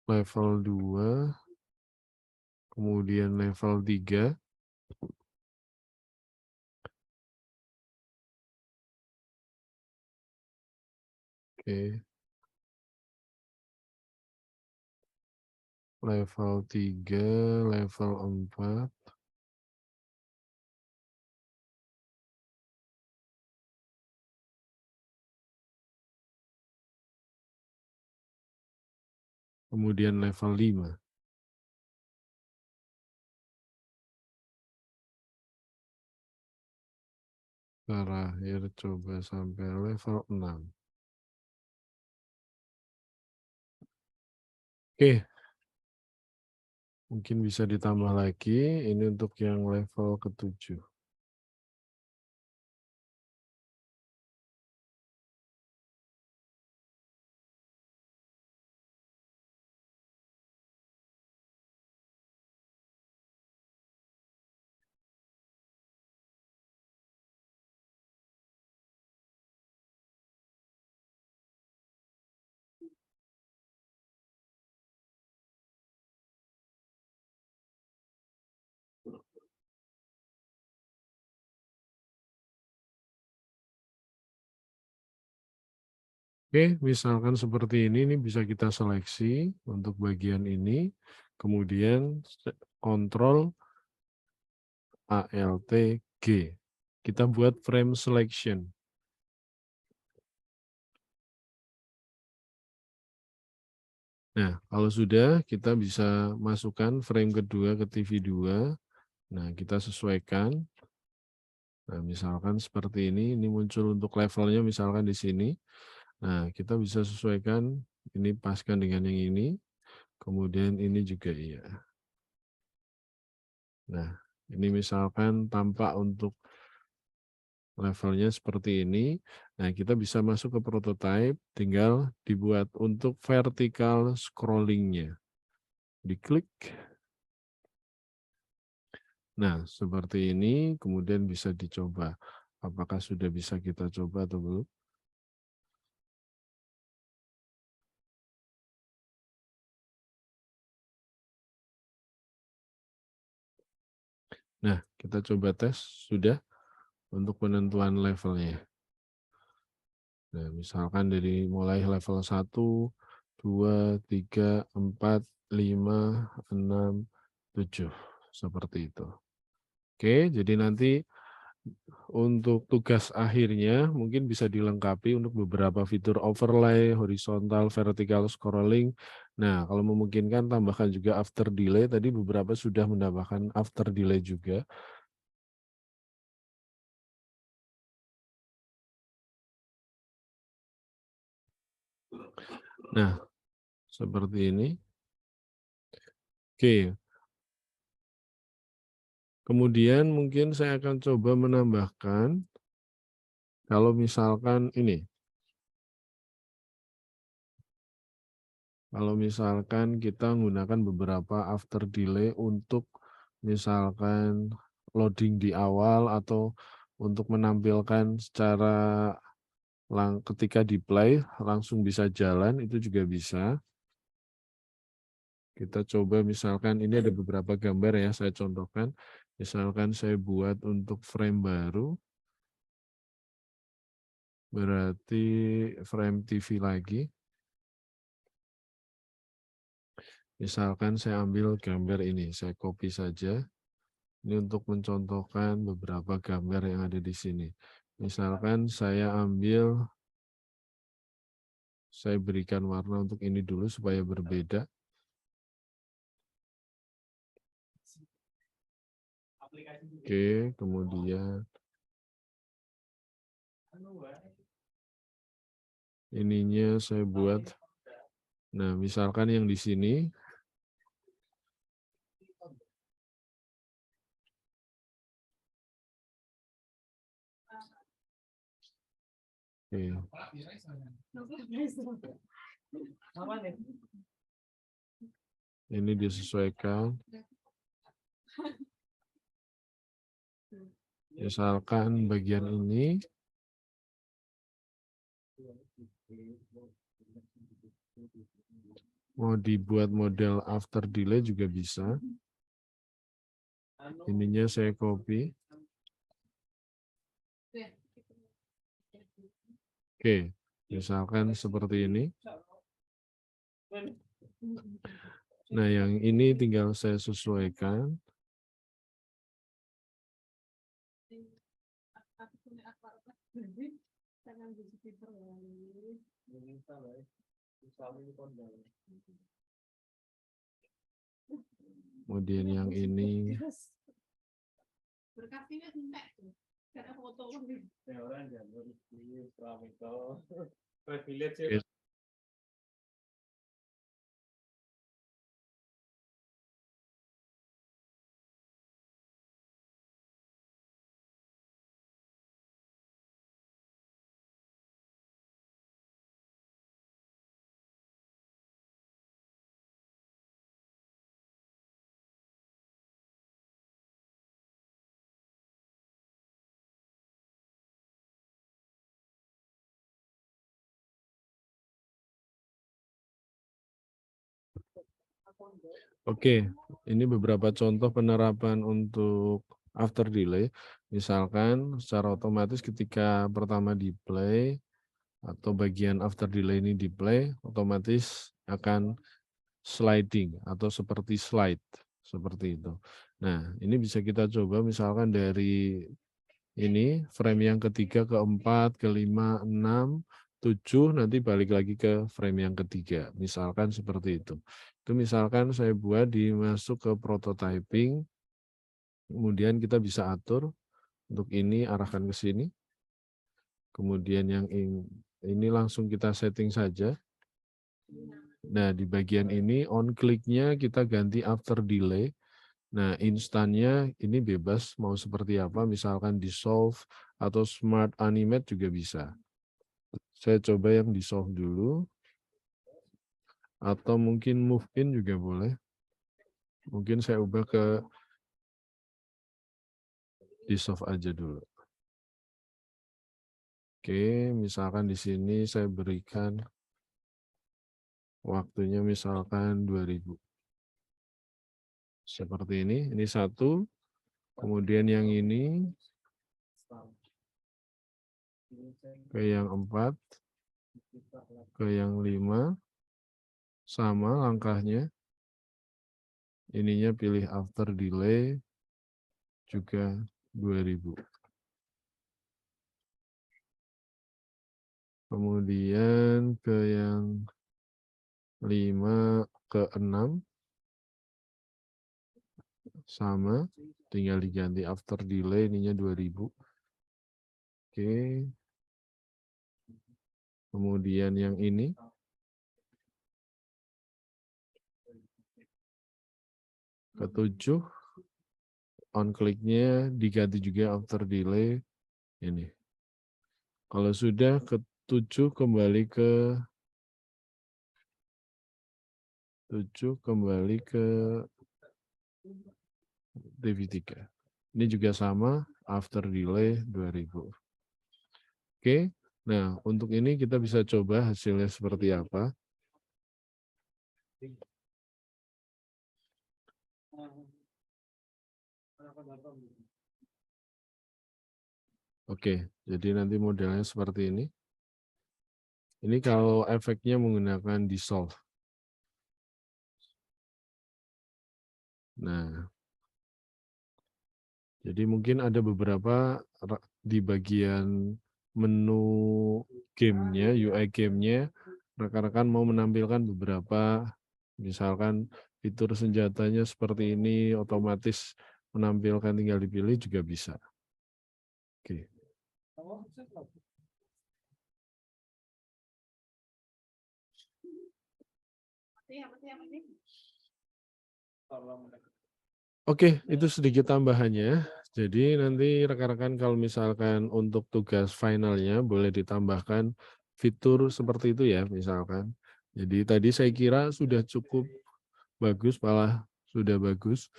Level 2. Kemudian level 3. Oke. Level 3, level 4. Kemudian level 5. Terakhir coba sampai level 6. Oke. Mungkin bisa ditambah lagi. Ini untuk yang level ke-7. Oke, misalkan seperti ini bisa kita seleksi untuk bagian ini. Kemudian Ctrl Alt G. Kita buat frame selection. Nah, kalau sudah kita bisa masukkan frame kedua ke TV2. Nah, kita sesuaikan. Nah, misalkan seperti ini muncul untuk levelnya misalkan di sini. Nah, kita bisa sesuaikan, ini paskan dengan yang ini, kemudian ini juga iya. Nah, ini misalkan tampak untuk levelnya seperti ini. Nah, kita bisa masuk ke prototype, tinggal dibuat untuk vertical scrollingnya. Diklik. Nah, seperti ini kemudian bisa dicoba. Apakah sudah bisa kita coba atau belum? Nah, kita coba tes sudah untuk penentuan levelnya. Nah, misalkan dari mulai level 1, 2, 3, 4, 5, 6, 7. Seperti itu. Oke, jadi nanti untuk tugas akhirnya mungkin bisa dilengkapi untuk beberapa fitur overlay, horizontal, vertical scrolling. Nah, kalau memungkinkan tambahkan juga after delay. Tadi beberapa sudah menambahkan after delay juga. Nah, seperti ini. Oke. Kemudian mungkin saya akan coba menambahkan, kalau misalkan ini. Kalau misalkan kita menggunakan beberapa after delay untuk misalkan loading di awal atau untuk menampilkan secara ketika di play langsung bisa jalan, itu juga bisa. Kita coba misalkan ini ada beberapa gambar ya, saya contohkan. Misalkan saya buat untuk frame baru. Berarti frame TV lagi. Misalkan saya ambil gambar ini, saya copy saja. Ini untuk mencontohkan beberapa gambar yang ada di sini. Misalkan saya berikan warna untuk ini dulu supaya berbeda. Oke, kemudian ininya saya buat. Nah, misalkan yang di sini. Oke. Ini disesuaikan. Misalkan bagian ini. Mau dibuat model after delay juga bisa. Ininya saya copy. Oke, misalkan seperti ini. Nah, yang ini tinggal saya sesuaikan. Kemudian yang ini. Oke. Oke, ini beberapa contoh penerapan untuk after delay. Misalkan secara otomatis ketika pertama di play atau bagian after delay ini di play, otomatis akan sliding atau seperti slide, seperti itu. Nah, ini bisa kita coba misalkan dari ini frame yang ketiga, keempat, kelima, 6, 7, nanti balik lagi ke frame yang ketiga. Misalkan seperti itu. Itu misalkan saya buat masuk ke prototyping, kemudian kita bisa atur untuk ini arahkan ke sini. Kemudian yang ini langsung kita setting saja. Nah, di bagian ini on click-nya kita ganti after delay. Nah, instannya ini bebas mau seperti apa, misalkan dissolve atau smart animate juga bisa. Saya coba yang dissolve dulu. Atau mungkin move in juga boleh. Mungkin saya ubah ke Di soft aja dulu. Oke, misalkan di sini saya berikan waktunya misalkan 2000. Seperti ini satu. Kemudian yang ini ke yang 4, ke yang 5, sama langkahnya. Ininya pilih after delay, juga 2000. Kemudian ke yang 5 ke 6, sama, tinggal diganti after delay, ininya 2000. Oke. Kemudian yang ini ke 7, on click-nya diganti juga after delay ini. Kalau sudah ke 7 kembali ke TV3. Ini juga sama, after delay 2000. Oke, nah untuk ini kita bisa coba hasilnya seperti apa. Oke, jadi nanti modelnya seperti ini. Ini kalau efeknya menggunakan dissolve. Nah, jadi mungkin ada beberapa di bagian menu gamenya, UI gamenya, rekan-rekan mau menampilkan beberapa, misalkan fitur senjatanya seperti ini, otomatis menampilkan tinggal dipilih juga bisa. Oke. Oke, itu sedikit tambahannya. Jadi nanti rekan-rekan kalau misalkan untuk tugas finalnya boleh ditambahkan fitur seperti itu ya, misalkan. Jadi tadi saya kira sudah cukup bagus, malah sudah bagus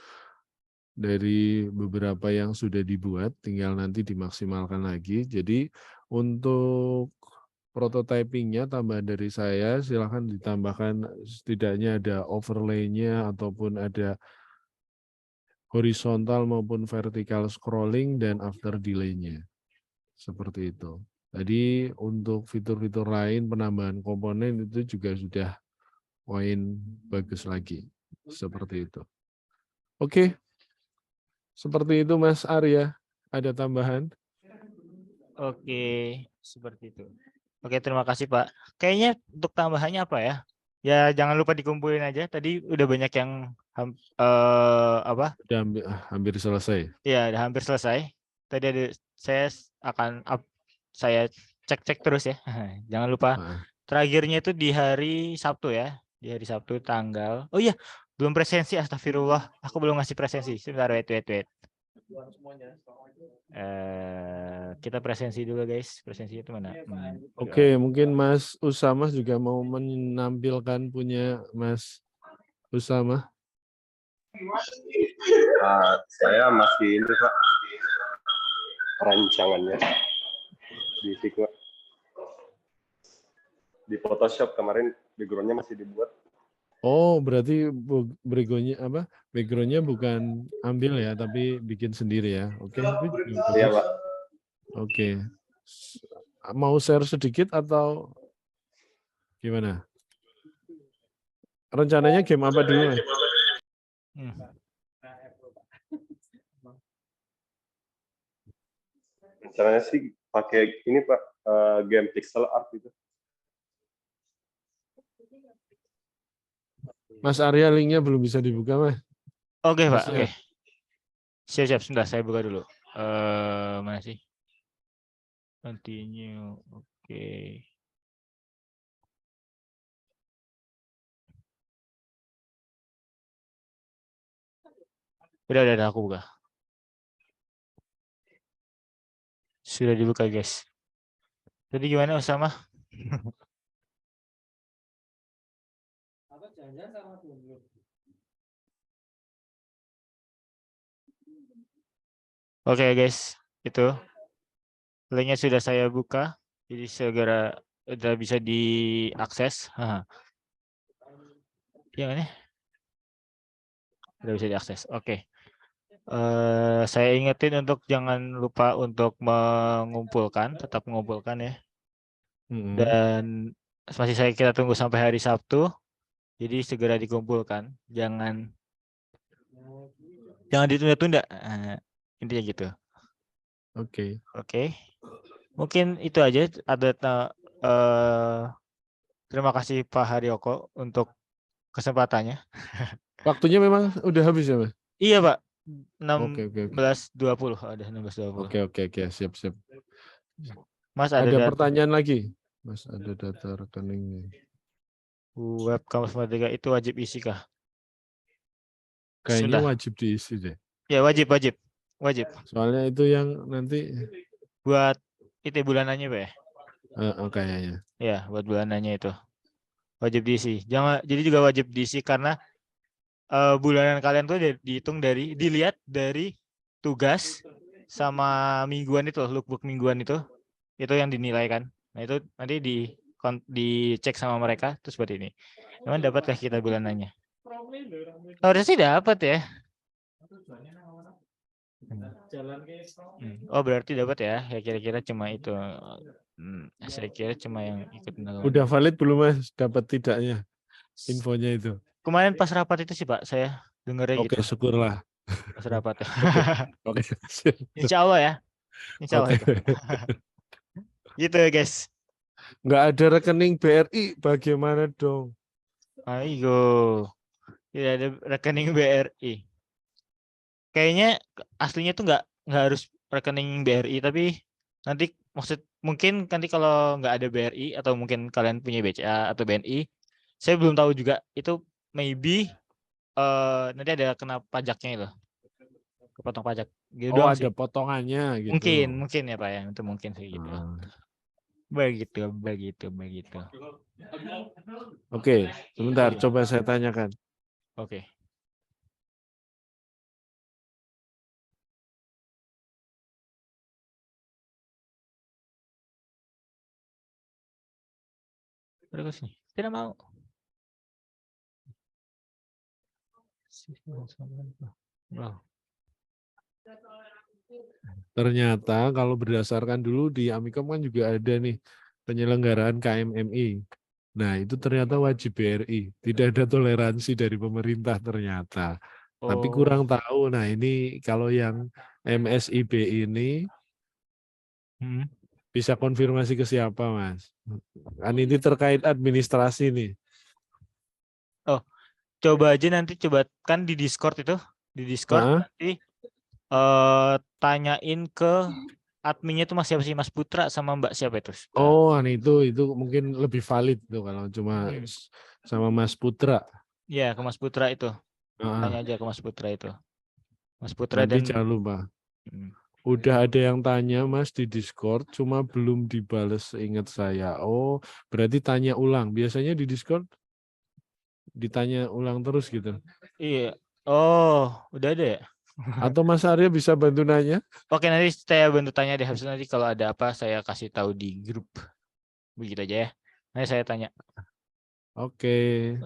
dari beberapa yang sudah dibuat, tinggal nanti dimaksimalkan lagi. Jadi untuk prototypingnya tambahan dari saya, silahkan ditambahkan setidaknya ada overlay-nya ataupun ada horizontal maupun vertikal scrolling dan after delay-nya. Seperti itu. Tadi untuk fitur-fitur lain penambahan komponen itu juga sudah poin bagus lagi. Seperti itu. Oke. Seperti itu Mas Arya. Ada tambahan? Oke, seperti itu. Oke, terima kasih Pak. Kayaknya untuk tambahannya apa ya? Ya jangan lupa dikumpulin aja. Tadi udah banyak yang apa? Udah hampir selesai. Iya, udah hampir selesai. Tadi ada saya cek-cek terus ya. Jangan lupa terakhirnya itu di hari Sabtu ya. Di hari Sabtu tanggal. Oh iya, belum presensi, astagfirullah. Aku belum ngasih presensi. Sebentar, wait. Kita presensi dulu guys. Presensinya itu mana? Oke, mungkin Mas Usama juga mau menampilkan punya Mas Usama. Saya masih ini Pak, rancangannya di Figma. Di Photoshop kemarin background-nya masih dibuat. Oh, berarti background-nya bukan ambil ya, tapi bikin sendiri ya. Oke. Iya, Pak. Oke. Mau share sedikit atau gimana? Rencananya game apa dulu? Rencananya sih pakai ini Pak, game pixel art gitu. Mas Arya, linknya belum bisa dibuka, Mas. Oke, Pak. Oke. Siap. Sebentar, saya buka dulu. Mana sih? Continue. Oke. Udah aku buka. Sudah dibuka, guys. Tadi gimana, Usama? Oke guys, itu linknya sudah saya buka, jadi segera udah bisa diakses. Yang ini udah bisa diakses. Oke. Saya ingetin untuk jangan lupa untuk mengumpulkan, tetap mengumpulkan ya. Dan masih kita tunggu sampai hari Sabtu. Jadi segera dikumpulkan, jangan ditunda-tunda. Intinya gitu. Oke. Oke. Mungkin itu aja. Terima kasih Pak Haryoko untuk kesempatannya. Waktunya memang udah habis ya, Mas? Iya, Pak. Oke. 16.20 ada 16.20. Oke, siap. Mas ada data pertanyaan lagi? Mas ada data rekeningnya. web kampus Merdeka itu wajib isi kah? Kayaknya Sudah. wajib diisi deh. Ya, wajib. Soalnya itu yang nanti buat itu bulanannya, Pak ya? Kayaknya. Ya, buat bulanannya itu. Wajib diisi. Jadi juga wajib diisi karena bulanan kalian tuh dihitung dilihat dari tugas sama mingguan itu, lookbook mingguan itu yang dinilai kan. Nah, itu nanti dicek sama mereka terus seperti ini. Emang dapatkah kita bulanannya? Harusnya sih dapat ya. Oh, berarti dapat ya. Ya kira-kira cuma itu. Saya kira cuma yang ikut menanggung. Udah valid belum, Mas? Dapat tidaknya infonya itu? Kemarin pas rapat itu sih Pak, saya dengarnya gitu. Oke, syukurlah. Pas rapat. Oke. Insya Allah ya. Insya Allah itu. Gitu ya guys. Nggak ada rekening BRI, bagaimana dong? Ayo. Tidak ada rekening BRI. Kayaknya aslinya tuh nggak harus rekening BRI, tapi nanti mungkin nanti kalau nggak ada BRI atau mungkin kalian punya BCA atau BNI, saya belum tahu juga itu maybe nanti ada kena pajaknya itu, kepotong pajak. Gitu doang ada sih. potongannya gitu. Mungkin ya Pak ya, itu mungkin sih gitu. Begitu. Oke, sebentar coba saya tanyakan. Oke. Terus nih, tidak mau. Ternyata kalau berdasarkan dulu di Amikom kan juga ada nih penyelenggaraan KMMI. Nah, itu ternyata wajib BRI. Tidak ada toleransi dari pemerintah ternyata. Tapi kurang tahu. Nah, ini kalau yang MSIB ini bisa konfirmasi ke siapa, Mas? Kan ini terkait administrasi nih. Oh, coba aja nanti kan di Discord itu, nanti tanyain ke adminnya itu Mas siapa sih, Mas Putra sama Mbak siapa itu? Oh, itu mungkin lebih valid tuh kalau cuma sama Mas Putra. Iya, ke Mas Putra itu. Tanya aja ke Mas Putra itu. Mas Putra nanti dan jangan lupa. Udah ada yang tanya Mas di Discord, cuma belum dibales ingat saya. Oh, berarti tanya ulang. Biasanya di Discord ditanya ulang terus gitu. Iya. Oh, udah ada ya? Atau Mas Arya bisa bantu nanya? Oke, nanti saya bantu tanya deh. Habis nanti kalau ada apa saya kasih tahu di grup. Begitu aja ya. Nanti saya tanya. Oke.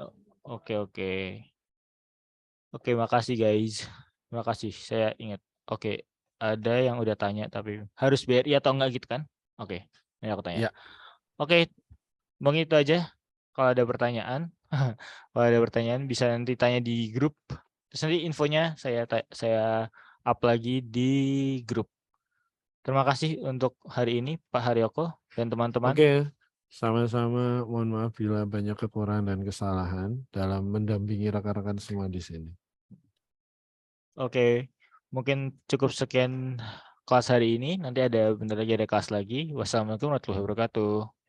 Oke, makasih guys. Terima kasih. Saya ingat. Oke, ada yang udah tanya tapi harus BRI atau enggak gitu kan? Oke, ini aku tanya. Ya. Oke, begitu aja. Kalau ada pertanyaan, bisa nanti tanya di grup. Terus nanti infonya saya up lagi di grup. Terima kasih untuk hari ini Pak Haryoko dan teman-teman. Oke, sama-sama. Mohon maaf bila banyak kekurangan dan kesalahan dalam mendampingi rekan-rekan semua di sini. Oke, mungkin cukup sekian kelas hari ini. Nanti bentar lagi ada kelas lagi. Wassalamualaikum warahmatullahi wabarakatuh.